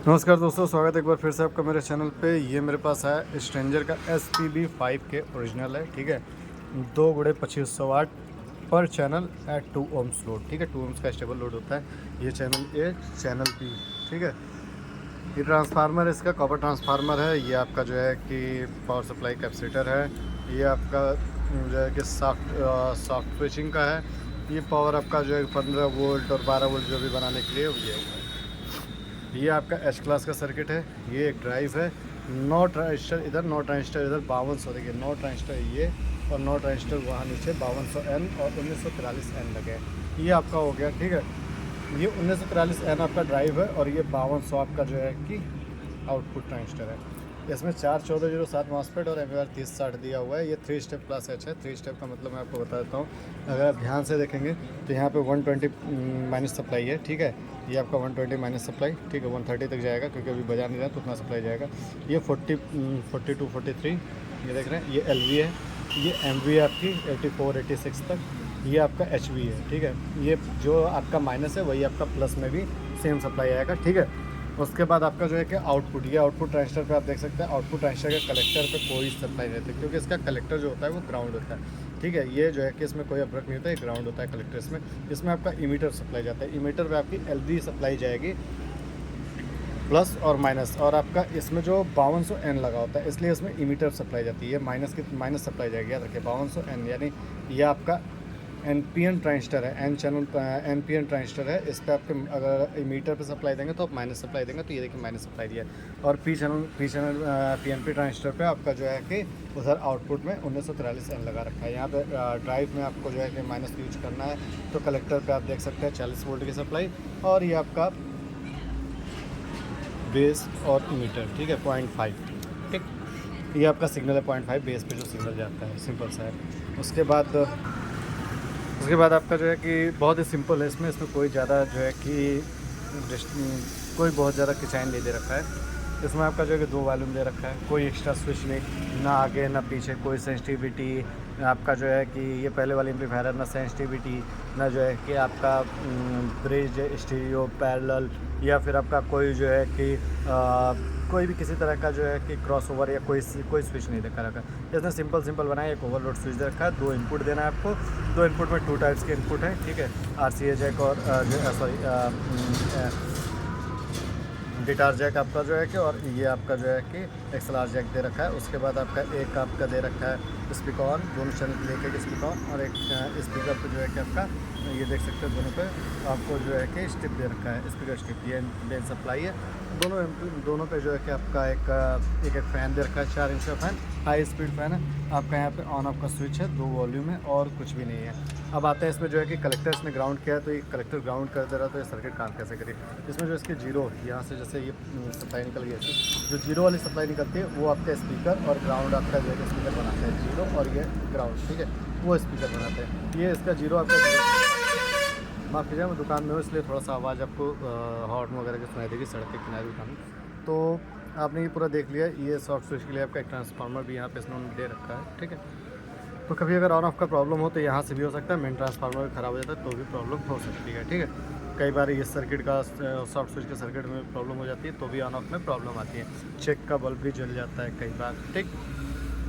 नमस्कार दोस्तों, स्वागत है एक बार फिर से आपका मेरे चैनल पे। ये मेरे पास है स्ट्रेंजर का SPB5 के ओरिजिनल है, ठीक है। 2 गुणे 2500 वाट पर चैनल एट 2 ohms लोड, ठीक है। 2 ohms का स्टेबल लोड होता है। ये चैनल P, ठीक है। ये ट्रांसफार्मर इसका कॉपर ट्रांसफार्मर है। ये आपका जो है कि पावर सप्लाई कैपेसिटर है। ये आपका जो है कि सॉफ्ट स्विचिंग का है। ये पावर आपका जो है 15 वोल्ट और 12 वोल्ट जो भी बनाने के लिए ये है। ये आपका एच क्लास का सर्किट है। ये एक ड्राइव है। 9 ट्रांजिस्टर इधर, 9 ट्रांजिस्टर इधर, 5200 देखिए 9 ट्रांजिस्टर ये और 9 ट्रांजिस्टर वहाँ नीचे 5200N और 1943N लगे हैं। ये आपका हो गया, ठीक है। ये 1943N आपका ड्राइव है और ये 5200 आपका जो है कि आउटपुट ट्रांजिस्टर है। इसमें 41407 मॉसफेट और एम्पलीफायर 3060 दिया हुआ है। ये 3 स्टेप क्लास H है। 3 स्टेप का मतलब मैं आपको बता देता हूँ। अगर आप ध्यान से देखेंगे तो यहाँ पे 120 माइनस सप्लाई है, ठीक है। ये आपका 120 माइनस सप्लाई, ठीक है। 130 तक जाएगा क्योंकि अभी बजा नहीं रहा तो उतना सप्लाई जाएगा। ये 42 43 ये देख रहे हैं। ये LV है। ये MV है आपकी 84 86 तक। ये आपका HV है, ठीक है। ये जो आपका माइनस है वही आपका प्लस में भी सेम सप्लाई आएगा, ठीक है। उसके बाद आपका जो है कि आउटपुट, ये आउटपुट ट्रांजिस्टर पे आप देख सकते हैं। आउटपुट ट्रांजिस्टर के कलेक्टर पे कोई सप्लाई नहीं रहती क्योंकि इसका कलेक्टर जो होता है वो ग्राउंड होता है, ठीक है। ये जो है कि इसमें कोई अब्रक नहीं होता है, ग्राउंड होता है कलेक्टर इसमें। इसमें आपका इमीटर सप्लाई जाता है। इमीटर पे आपकी LV सप्लाई जाएगी प्लस और माइनस, और आपका इसमें जो 5200N लगा होता है इसलिए इसमें इमीटर सप्लाई जाती है। माइनस सप्लाई जाएगी, याद रखिए 5200N, यानी ये आपका NPN ट्रांजिस्टर है। N चैनल NPN ट्रांजिस्टर है। इस पर आपके अगर मीटर पे सप्लाई देंगे तो आप माइनस सप्लाई देंगे, तो ये देखिए माइनस सप्लाई दिया है। और P चैनल PNP ट्रांजिस्टर पे आपका जो है कि उधर आउटपुट में 1943N लगा रखा है। यहाँ पे ड्राइव में आपको जो है कि माइनस यूज करना है तो कलेक्टर पे आप देख सकते हैं 40 वोल्ट की सप्लाई। और ये आपका बेस और इमीटर, ठीक है, 0.5, ठीक। ये आपका सिग्नल है 0.5 बेस पे जो सिग्नल जाता है, सिंपल सा है। उसके बाद आपका जो है कि बहुत ही सिंपल है। इसमें कोई ज़्यादा जो है कि कोई बहुत ज़्यादा खिंचाइन नहीं दे रखा है। इसमें आपका जो है कि 2 वॉल्यूम दे रखा है। कोई एक्स्ट्रा स्विच नहीं, ना आगे ना पीछे, कोई सेंसिटिविटी आपका जो है कि ये पहले वाली एम्पलीफायर है, ना सेंसिटिविटी, ना जो है कि आपका ब्रिज स्टीरियो पैरेलल, या फिर आपका कोई जो है कि कोई भी किसी तरह का जो है कि क्रॉसओवर या कोई स्विच नहीं देखा रखा। इसने सिंपल बनाया। एक ओवरलोड स्विच दे रखा है। 2 इनपुट देना है आपको। 2 इनपुट में 2 टाइप्स के इनपुट हैं, ठीक है। RCA जैक और गिटार जैक आपका जो है कि, और ये आपका जो है कि XLR जैक दे रखा है। उसके बाद आपका एक आपका दे रखा है स्पीकर, दोनों चैनल लेके एक स्पीकर, और एक स्पीकर पे जो है कि आपका ये देख सकते हैं दोनों पे आपको जो है कि स्टिप दे रखा है, स्पीकर स्टिप। ये मेन सप्लाई है। दोनों पे जो है कि आपका एक फ़ैन दे रखा है, 4 इंच का फ़ैन, हाई स्पीड फ़ैन है। आपका यहाँ पे ऑन ऑफ का स्विच है, 2 वॉल्यूम है और कुछ भी नहीं है। अब आते हैं इसमें जो है कि कलेक्टर इसने ग्राउंड किया है, तो ये कलेक्टर ग्राउंड कर दे रहा, तो ये सर्किट काम कैसे करिए। इसमें जो इसके जीरो यहाँ से जैसे ये सप्लाई निकल गई थी, जो जीरो वाली सप्लाई निकलती है वो आपका स्पीकर और ग्राउंड आपका जो है स्पीकर बनाते हैं। जीरो और ये ग्राउंड, ठीक है, वो स्पीकर बनाते हैं। ये इसका जीरो आपका माफ़ कीजिए, मैं दुकान में हूँ इसलिए थोड़ा सा आवाज़ आपको हॉर्न वगैरह की सुनाई देगी। सड़क के किनारे दुकान, तो आपने ये पूरा देख लिया। ये सॉफ्ट स्विच के लिए आपका एक ट्रांसफार्मर भी यहाँ पे इसने दे रखा है, ठीक है। तो कभी अगर ऑन ऑफ का प्रॉब्लम हो तो यहाँ से भी हो सकता है। मेन ट्रांसफार्मर ख़राब हो जाता है तो भी प्रॉब्लम हो सकती है, ठीक है। कई बार इस सर्किट का सॉफ्ट स्विच के सर्किट में प्रॉब्लम हो जाती है तो भी ऑन ऑफ में प्रॉब्लम आती है। चेक का बल्ब भी जल जाता है कई बार, ठीक।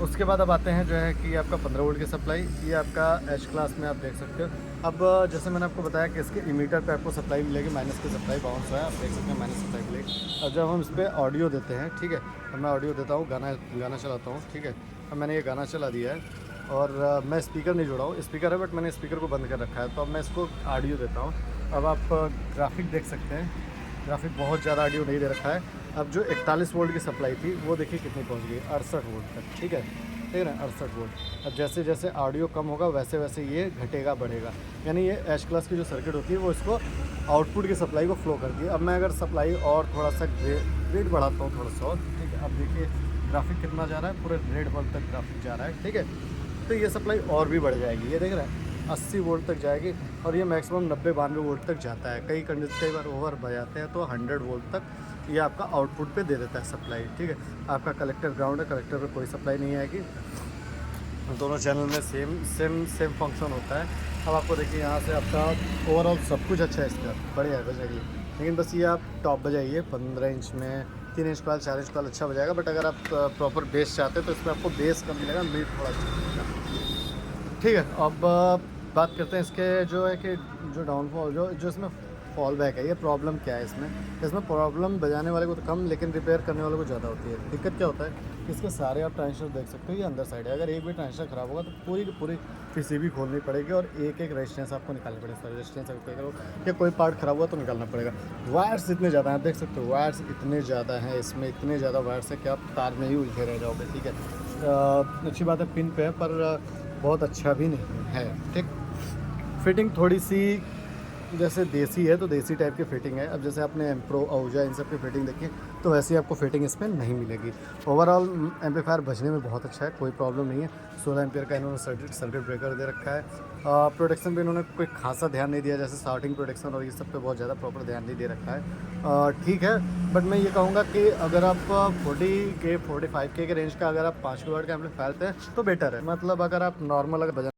उसके बाद अब आते हैं जो है कि आपका 15 वोल्ट की सप्लाई। ये आपका H क्लास में आप देख सकते हो। अब जैसे मैंने आपको बताया कि इसके इमीटर पे आपको सप्लाई मिलेगी, माइनस की सप्लाई 5200 है, आप देख सकते हैं माइनस सप्लाई मिलेगी। अब जब हम इस पर ऑडियो देते हैं, ठीक है, तो मैं ऑडियो देता हूँ, गाना चलाता हूँ, ठीक है। अब मैंने ये गाना चला दिया है और मैं स्पीकर नहीं जोड़ा हूँ, स्पीकर है बट मैंने स्पीकर को बंद कर रखा है। तो अब मैं इसको ऑडियो देता हूँ। अब आप ग्राफिक देख सकते हैं, ग्राफिक बहुत ज़्यादा ऑडियो नहीं दे रखा है। अब जो 41 वोल्ट की सप्लाई थी वो देखिए कितनी पहुँच गई, 68 वोल्ट तक, ठीक है ना, 68 वोल्ट। अब जैसे जैसे ऑडियो कम होगा वैसे वैसे ये घटेगा बढ़ेगा, यानी ये H क्लास की जो सर्किट होती है वो इसको आउटपुट की सप्लाई को फ्लो करती है। अब मैं अगर सप्लाई और थोड़ा सा ग्रेड बढ़ाता हूँ थोड़ा सा और, ठीक है। अब देखिए ग्राफिक कितना जा रहा है, पूरे ग्रेड बल्ब तक ग्राफिक जा रहा है, ठीक है। तो ये सप्लाई और भी बढ़ जाएगी, ये देख रहे हैं 80 वोल्ट तक जाएगी और ये मैक्सिमम 90-92 वोल्ट तक जाता है। कई बार ओवर बजाते हैं तो 100 वोल्ट तक ये आपका आउटपुट पे दे देता है सप्लाई, ठीक है। आपका कलेक्टर ग्राउंड है, कलेक्टर पे कोई सप्लाई नहीं आएगी। दोनों चैनल में सेम फंक्शन होता है। अब आपको देखिए यहाँ से आपका ओवरऑल सब कुछ अच्छा है, इसका बढ़िया है। लेकिन बस ये आप टॉप बजाइए 15 इंच में, 3 इंच कॉइल 4 इंच कॉइल अच्छा बजाएगा। बट अगर आप प्रॉपर बेस चाहते हैं तो इसमें आपको बेस कम मिलेगा, मिड थोड़ा अच्छा मिलेगा। ठीक है, अब बात करते हैं इसके जो है कि जो डाउनफॉल जो जो इसमें फॉल बैक है, ये प्रॉब्लम क्या है इसमें प्रॉब्लम बजाने वाले को तो कम लेकिन रिपेयर करने वाले को ज़्यादा होती है। दिक्कत क्या होता है, इसके सारे आप ट्रांजिस्टर देख सकते हो, ये अंदर साइड है। अगर एक भी ट्रांजिस्टर ख़राब होगा तो पूरी की पूरी पीसीबी खोलनी पड़ेगी और एक एक रेजिस्टेंस आपको निकालनी पड़ेगी। सारे रेजिस्टेंस या कोई पार्ट ख़राब हुआ तो निकालना पड़ेगा। वायर्स इतने ज़्यादा हैं, आप देख सकते हो वायर्स इतने ज़्यादा हैं, इसमें इतने ज़्यादा वायर्स है कि आप तार में ही उलझे रह जाओगे। ठीक है, अच्छी बात है पिन पे है पर बहुत अच्छा भी नहीं है। ठीक, फिटिंग थोड़ी सी जैसे देसी है तो देसी टाइप की फिटिंग है। अब जैसे आपने एम्प्रो आहूजा इन सब की फिटिंग देखी तो वैसे ही आपको फिटिंग इसमें नहीं मिलेगी। ओवरऑल एम्पलीफायर बजने में बहुत अच्छा है, कोई प्रॉब्लम नहीं है। 16 एम्पियर का इन्होंने सर्किट ब्रेकर दे रखा है। प्रोटेक्शन पे इन्होंने कोई खासा ध्यान नहीं दिया, जैसे स्टार्टिंग प्रोटेक्शन और ये सब पे बहुत ज़्यादा प्रॉपर ध्यान नहीं दे रखा है। ठीक है, बट मैं ये कहूँगा कि अगर आप 40K 45K के रेंज का अगर आप 5 किलोवाट का एम्पलीफायर थे तो बेटर है। मतलब अगर आप नॉर्मल अगर